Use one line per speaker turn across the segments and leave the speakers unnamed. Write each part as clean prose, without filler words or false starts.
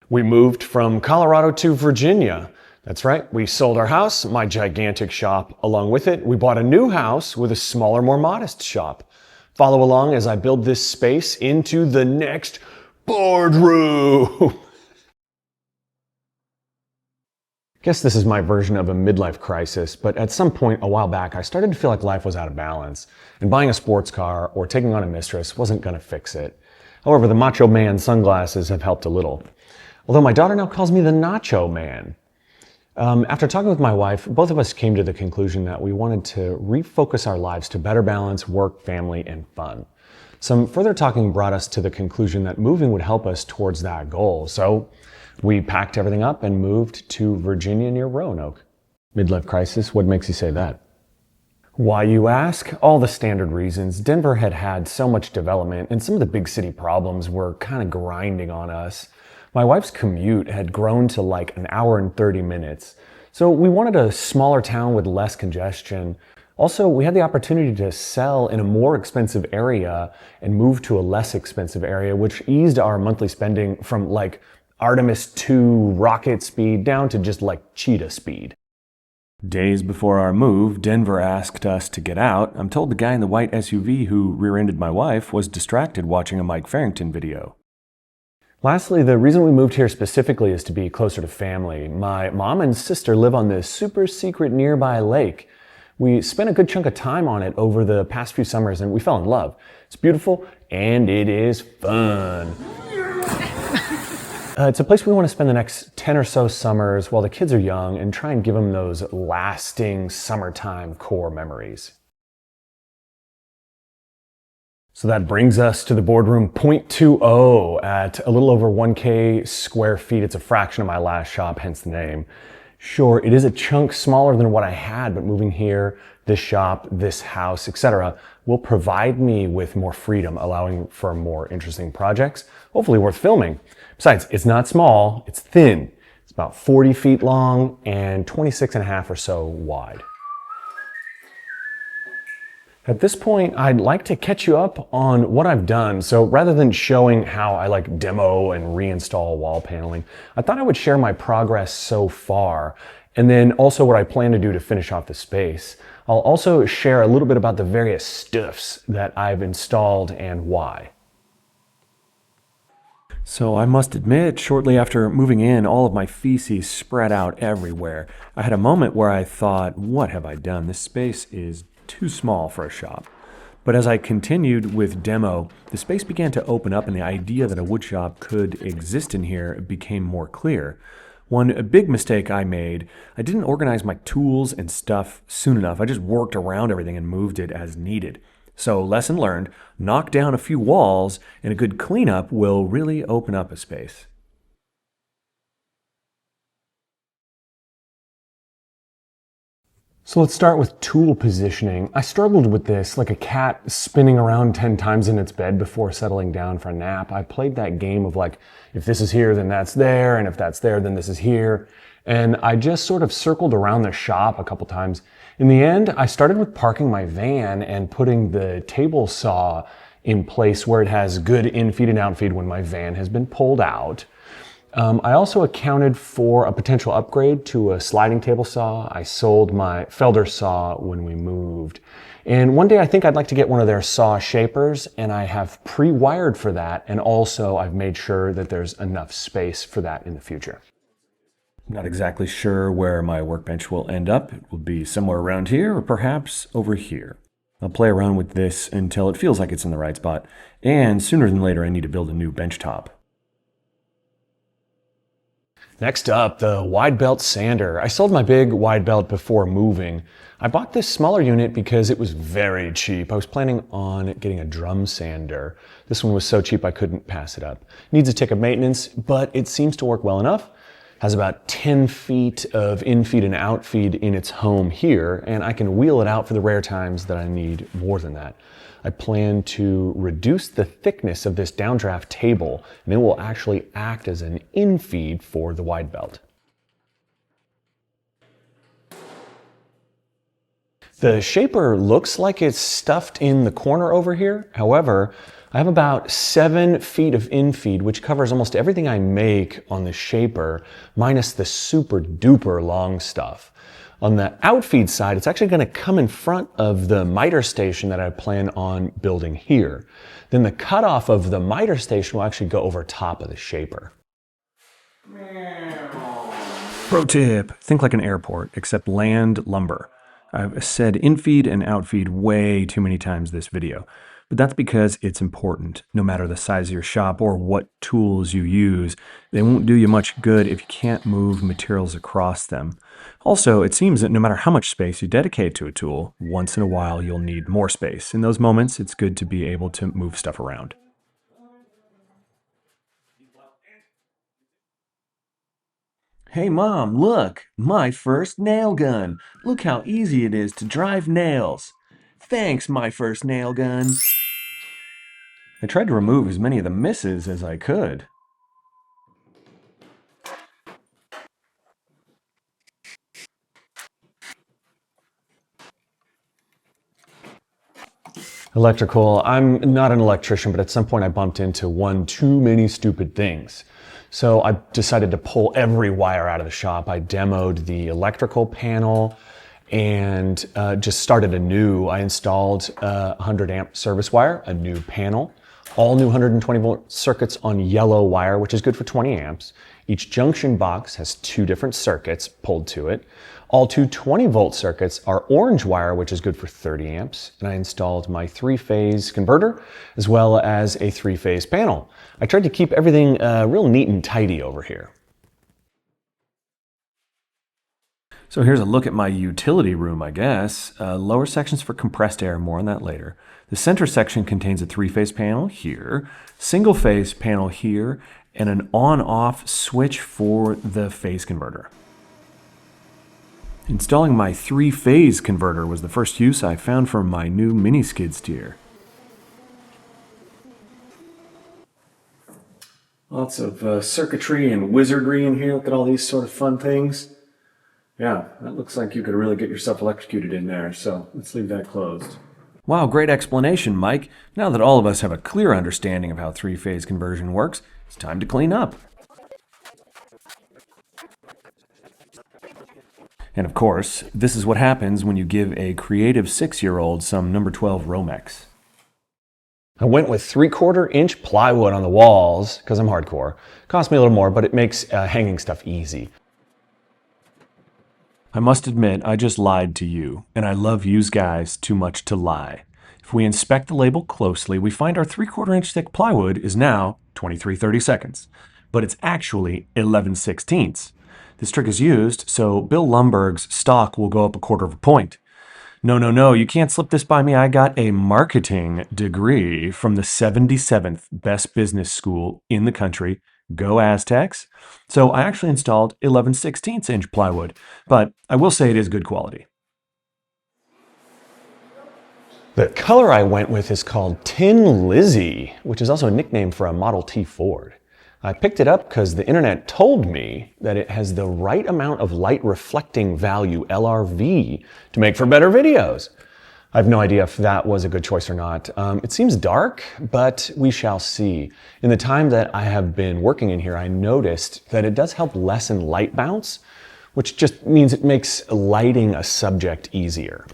We moved from Colorado to Virginia. That's right, we sold our house, my gigantic shop. Along with it, we bought a new house with a smaller, more modest shop. Follow along as I build this space into the next boardroom. Guess this is my version of a midlife crisis, but at some point a while back, I started to feel like life was out of balance, and buying a sports car or taking on a mistress wasn't gonna fix it. However, the Macho Man sunglasses have helped a little. Although my daughter now calls me the Nacho Man. After talking with my wife, both of us came to the conclusion that we wanted to refocus our lives to better balance work, family, and fun. Some further talking brought us to the conclusion that moving would help us towards that goal. So we packed everything up and moved to Virginia near Roanoke. Midlife crisis? What makes you say that? Why, you ask? All the standard reasons. Denver had had so much development, and some of the big city problems were kind of grinding on us. My wife's commute had grown to like an hour and 30 minutes. So we wanted a smaller town with less congestion. Also, we had the opportunity to sell in a more expensive area and move to a less expensive area, which eased our monthly spending from like Artemis 2 rocket speed down to just like cheetah speed. Days before our move, Denver asked us to get out. I'm told the guy in the white SUV who rear-ended my wife was distracted watching a Mike Farrington video. Lastly, the reason we moved here specifically is to be closer to family. My mom and sister live on this super secret nearby lake. We spent a good chunk of time on it over the past few summers and we fell in love. It's beautiful and it is fun. It's a place we want to spend the next 10 or so summers while the kids are young and try and give them those lasting summertime core memories. So that brings us to the Boardroom 0.20 at a little over 1K square feet. It's a fraction of my last shop, hence the name. Sure, it is a chunk smaller than what I had, but moving here, this shop, this house, etc., will provide me with more freedom, allowing for more interesting projects, hopefully worth filming. Besides, it's not small, it's thin. It's about 40 feet long and 26 and a half or so wide. At this point, I'd like to catch you up on what I've done. So rather than showing how I like demo and reinstall wall paneling, I thought I would share my progress so far, and then also what I plan to do to finish off the space. I'll also share a little bit about the various stuffs that I've installed and why. So I must admit, shortly after moving in, all of my feces spread out everywhere. I had a moment where I thought, what have I done? This space is too small for a shop. But as I continued with demo, the space began to open up and the idea that a wood shop could exist in here became more clear. One big mistake I made, I didn't organize my tools and stuff soon enough. I just worked around everything and moved it as needed. So lesson learned, knock down a few walls and a good cleanup will really open up a space. So let's start with tool positioning. I struggled with this like a cat spinning around 10 times in its bed before settling down for a nap. I played that game of like, if this is here, then that's there, and if that's there, then this is here. And I just sort of circled around the shop a couple times. In the end, I started with parking my van and putting the table saw in place where it has good in-feed and out-feed when my van has been pulled out. I also accounted for a potential upgrade to a sliding table saw. I sold my Felder saw when we moved. And one day I think I'd like to get one of their saw shapers, and I have pre-wired for that, and also I've made sure that there's enough space for that in the future. Not exactly sure where my workbench will end up. It will be somewhere around here or perhaps over here. I'll play around with this until it feels like it's in the right spot, and sooner than later I need to build a new bench top. Next up, the wide belt sander. I sold my big wide belt before moving. I bought this smaller unit because it was very cheap. I was planning on getting a drum sander. This one was so cheap I couldn't pass it up. Needs a tick of maintenance, but it seems to work well enough. Has about 10 feet of in-feed and out-feed in its home here, and I can wheel it out for the rare times that I need more than that. I plan to reduce the thickness of this downdraft table, and it will actually act as an in-feed for the wide belt. The shaper looks like it's stuffed in the corner over here. However, I have about 7 feet of infeed, which covers almost everything I make on the shaper, minus the super duper long stuff. On the outfeed side, it's actually going to come in front of the miter station that I plan on building here. Then the cutoff of the miter station will actually go over top of the shaper. Pro tip, think like an airport, except land lumber. I've said infeed and outfeed way too many times this video, but that's because it's important. No matter the size of your shop or what tools you use, they won't do you much good if you can't move materials across them. Also, it seems that no matter how much space you dedicate to a tool, once in a while you'll need more space. In those moments, it's good to be able to move stuff around. Hey Mom, look! My first nail gun! Look how easy it is to drive nails! Thanks, my first nail gun! I tried to remove as many of the misses as I could. Electrical. I'm not an electrician, but at some point I bumped into one too many stupid things. So I decided to pull every wire out of the shop. I demoed the electrical panel and just started anew. I installed a 100 amp service wire, a new panel, all new 120 volt circuits on yellow wire, which is good for 20 amps. Each junction box has 2 different circuits pulled to it. All 20 volt circuits are orange wire, which is good for 30 amps. And I installed my 3-phase converter as well as a 3-phase panel. I tried to keep everything real neat and tidy over here. So here's a look at my utility room, I guess. Lower sections for compressed air, more on that later. The center section contains a 3-phase panel here, single-phase panel here, and an on-off switch for the phase converter. Installing my 3-phase converter was the first use I found for my new mini skid steer. Lots of circuitry and wizardry in here. Look at all these sort of fun things. Yeah, that looks like you could really get yourself electrocuted in there, so let's leave that closed. Wow, great explanation, Mike. Now that all of us have a clear understanding of how 3-phase conversion works, it's time to clean up. And of course, this is what happens when you give a creative 6-year-old some number 12 Romex. I went with 3/4 inch plywood on the walls, because I'm hardcore. Cost me a little more, but it makes hanging stuff easy. I must admit, I just lied to you, and I love yous guys too much to lie. If we inspect the label closely, we find our 3/4 inch thick plywood is now 23/32, but it's actually 11/16. This trick is used so Bill Lumberg's stock will go up 1/4 point. No, you can't slip this by me. I got a marketing degree from the 77th best business school in the country. Go Aztecs. So I actually installed 11/16 inch plywood, but I will say it is good quality. The color I went with is called Tin Lizzie, which is also a nickname for a Model T Ford. I picked it up because the internet told me that it has the right amount of light reflecting value, LRV, to make for better videos. I have no idea if that was a good choice or not. It seems dark, but we shall see. In the time that I have been working in here, I noticed that it does help lessen light bounce, which just means it makes lighting a subject easier.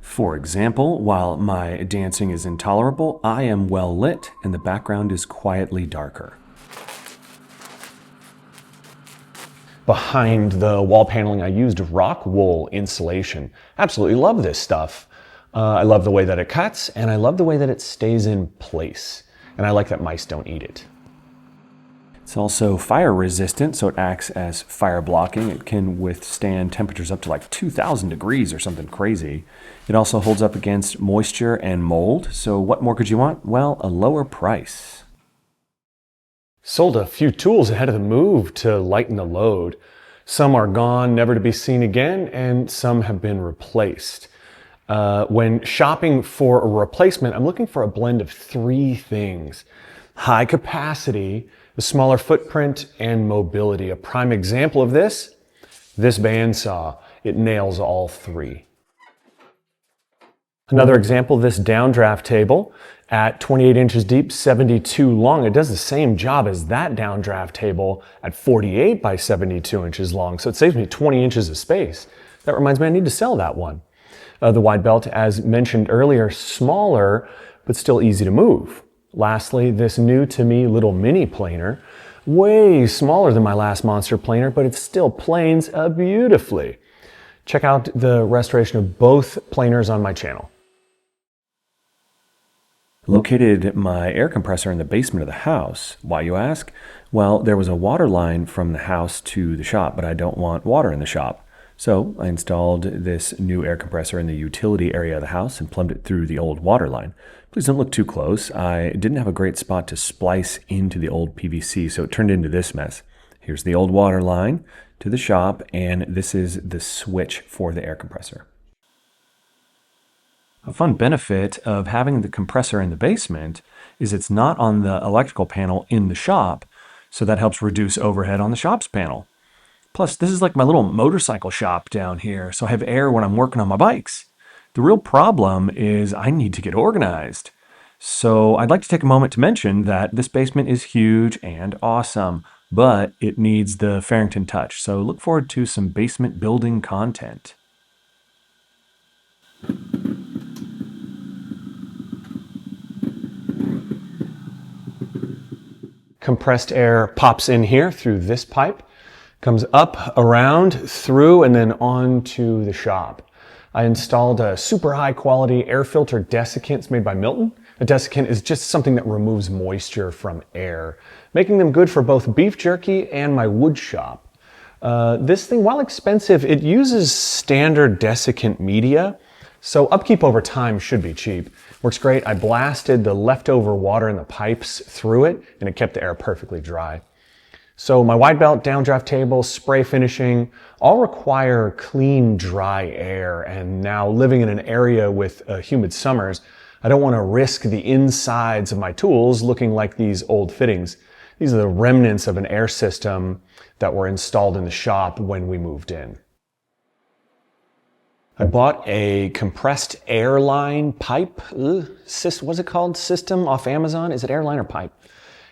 For example, while my dancing is intolerable, I am well lit and the background is quietly darker. Behind the wall paneling, I used rock wool insulation. Absolutely love this stuff. I love the way that it cuts, and I love the way that it stays in place. And I like that mice don't eat it. It's also fire resistant, so it acts as fire blocking. It can withstand temperatures up to like 2,000 degrees or something crazy. It also holds up against moisture and mold. So what more could you want? Well, a lower price. Sold a few tools ahead of the move to lighten the load. Some are gone, never to be seen again, and some have been replaced. When shopping for a replacement, I'm looking for a blend of 3 things: high capacity, a smaller footprint, and mobility. A prime example of this bandsaw. It nails all 3. Another example, this downdraft table at 28 inches deep, 72 long. It does the same job as that downdraft table at 48 by 72 inches long. So it saves me 20 inches of space. That reminds me I need to sell that one. The wide belt, as mentioned earlier, smaller, but still easy to move. Lastly, this new to me little mini planer, way smaller than my last monster planer, but it still planes beautifully. Check out the restoration of both planers on my channel. Located my air compressor in the basement of the house. Why, you ask? Well, there was a water line from the house to the shop, but I don't want water in the shop. So I installed this new air compressor in the utility area of the house and plumbed it through the old water line. Please don't look too close. I didn't have a great spot to splice into the old PVC, so it turned into this mess. Here's the old water line to the shop, and this is the switch for the air compressor. A fun benefit of having the compressor in the basement is it's not on the electrical panel in the shop, so that helps reduce overhead on the shop's panel. Plus, this is like my little motorcycle shop down here, so I have air when I'm working on my bikes. The real problem is I need to get organized. So I'd like to take a moment to mention that this basement is huge and awesome, but it needs the Farrington touch, so look forward to some basement building content. Compressed air pops in here through this pipe, comes up, around, through, and then onto the shop. I installed a super high quality air filter desiccant. It's made by Milton. A desiccant is just something that removes moisture from air, making them good for both beef jerky and my wood shop. This thing, while expensive, it uses standard desiccant media, so upkeep over time should be cheap. Works great. I blasted the leftover water in the pipes through it, and it kept the air perfectly dry. So my wide belt, downdraft table, spray finishing, all require clean, dry air. And now living in an area with humid summers, I don't want to risk the insides of my tools looking like these old fittings. These are the remnants of an air system that were installed in the shop when we moved in. I bought a compressed air line pipe, what's it called? System off Amazon. Is it airline or pipe?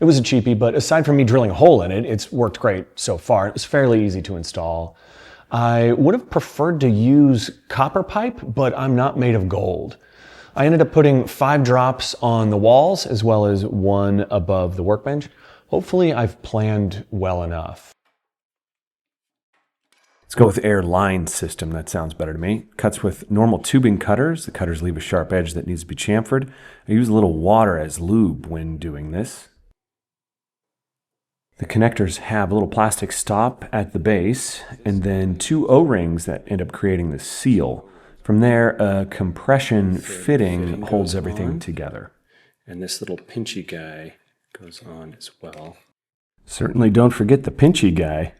It was a cheapie, but aside from me drilling a hole in it, it's worked great so far. It was fairly easy to install. I would have preferred to use copper pipe, but I'm not made of gold. I ended up putting 5 drops on the walls as well as 1 above the workbench. Hopefully I've planned well enough. Let's go with air line system. That sounds better to me. Cuts with normal tubing cutters. The cutters leave a sharp edge that needs to be chamfered. I use a little water as lube when doing this. The connectors have a little plastic stop at the base and then 2 O-rings that end up creating the seal. From there, a compression fitting holds everything together. And this little pinchy guy goes on as well. Certainly don't forget the pinchy guy.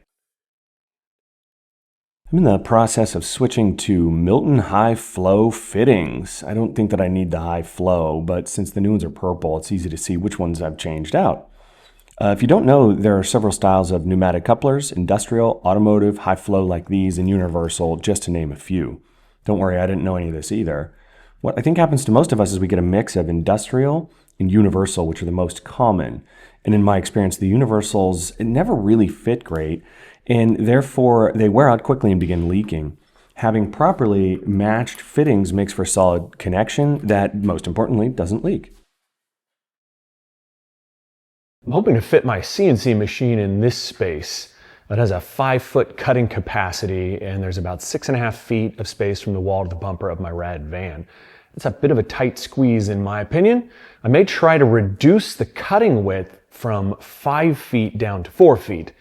I'm in the process of switching to Milton high flow fittings. I don't think that I need the high flow, but since the new ones are purple, it's easy to see which ones I've changed out. If you don't know, there are several styles of pneumatic couplers: industrial, automotive, high flow like these, and universal, just to name a few. Don't worry, I didn't know any of this either. What I think happens to most of us is we get a mix of industrial and universal, which are the most common. And in my experience, the universals never really fit great, and therefore they wear out quickly and begin leaking. Having properly matched fittings makes for a solid connection that, most importantly, doesn't leak. I'm hoping to fit my CNC machine in this space. It has a 5-foot cutting capacity, and there's about 6.5 feet of space from the wall to the bumper of my rad van. It's a bit of a tight squeeze in my opinion. I may try to reduce the cutting width from 5 feet down to 4 feet.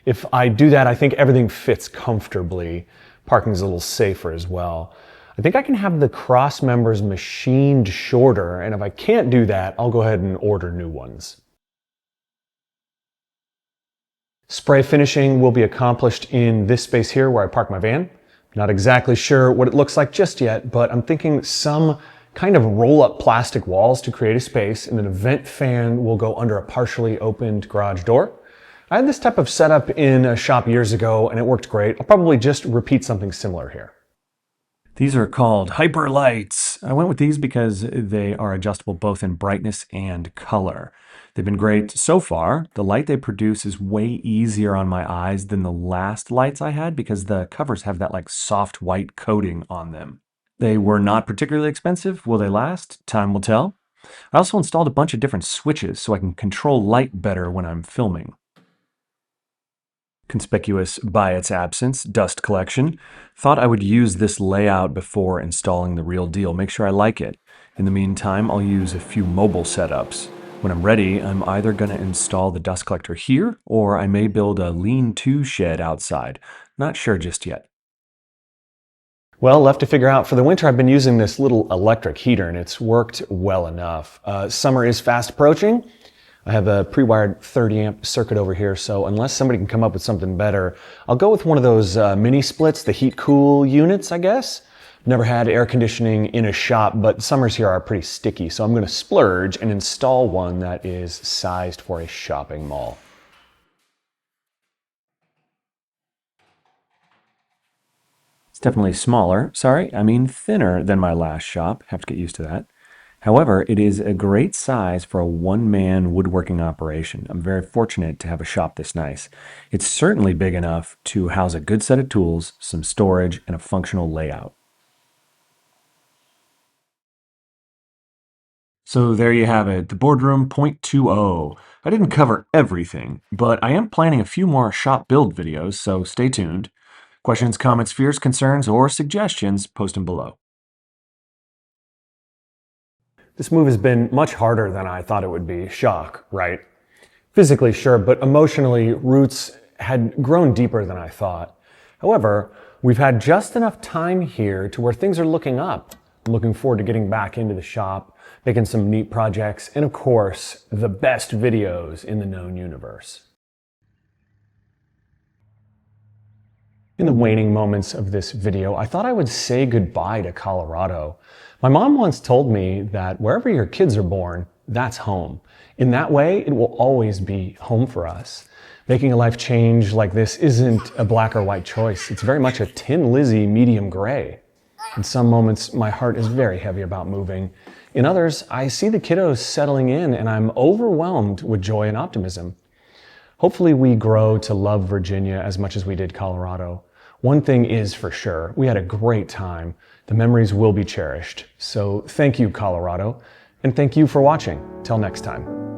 If I do that, I think everything fits comfortably. Parking's a little safer as well. I think I can have the cross members machined shorter, and if I can't do that, I'll go ahead and order new ones. Spray finishing will be accomplished in this space here where I park my van. Not exactly sure what it looks like just yet, but I'm thinking some kind of roll-up plastic walls to create a space, and then a vent fan will go under a partially opened garage door. I had this type of setup in a shop years ago and it worked great. I'll probably just repeat something similar here. These are called hyper lights. I went with these because they are adjustable both in brightness and color. They've been great so far. The light they produce is way easier on my eyes than the last lights I had because the covers have that like soft white coating on them. They were not particularly expensive. Will they last? Time will tell. I also installed a bunch of different switches so I can control light better when I'm filming. Conspicuous by its absence, dust collection. Thought I would use this layout before installing the real deal, make sure I like it. In the meantime, I'll use a few mobile setups. When I'm ready, I'm either going to install the dust collector here, or I may build a lean-to shed outside. Not sure just yet. Well, left to figure out. For the winter, I've been using this little electric heater, and it's worked well enough. Summer is fast approaching. I have a pre-wired 30 amp circuit over here, so unless somebody can come up with something better, I'll go with one of those mini splits, the heat-cool units, I guess. Never had air conditioning in a shop, but summers here are pretty sticky, so I'm going to splurge and install one that is sized for a shopping mall. It's definitely smaller, thinner than my last shop. Have to get used to that. However, it is a great size for a one-man woodworking operation. I'm very fortunate to have a shop this nice. It's certainly big enough to house a good set of tools, some storage, and a functional layout. So there you have it, the Boardroom 0.20. I didn't cover everything, but I am planning a few more shop build videos, so stay tuned. Questions, comments, fears, concerns, or suggestions, post them below. This move has been much harder than I thought it would be. Shock, right? Physically, sure, but emotionally, roots had grown deeper than I thought. However, we've had just enough time here to where things are looking up. I'm looking forward to getting back into the shop, making some neat projects, and of course, the best videos in the known universe. In the waning moments of this video, I thought I would say goodbye to Colorado. My mom once told me that wherever your kids are born, that's home. In that way, it will always be home for us. Making a life change like this isn't a black or white choice. It's very much a Tin Lizzy medium gray. In some moments, my heart is very heavy about moving. In others, I see the kiddos settling in and I'm overwhelmed with joy and optimism. Hopefully we grow to love Virginia as much as we did Colorado. One thing is for sure, we had a great time. The memories will be cherished. So thank you, Colorado, and thank you for watching. Till next time.